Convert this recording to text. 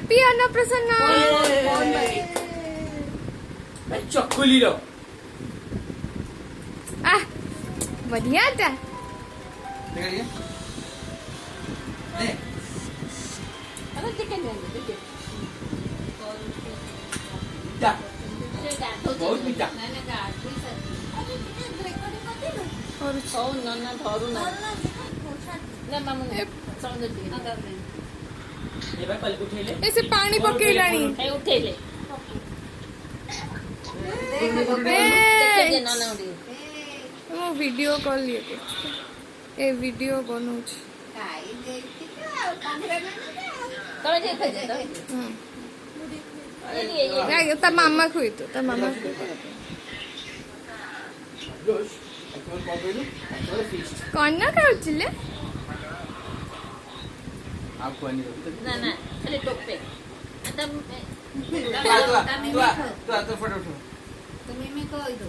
happy अन्नप्रसन्ना chakkuli लो आ बढ़िया था बहुत मीठा और ये भाई पल उठेले ऐसे पानी पकेलानी उठेले ମୁଁ ଭିଡିଓ କଲ୍ ଇଏ କରୁଛି ଏ ଭିଡିଓ ବନଉଛି ତା ମାମା ଖୁଇತು ତା ମାମା କଣ ନା ଖାଉଥିଲେ आपको नहीं ना ना खाली टोपे आता तू फोटो उठो तुम्ही मी कळ दो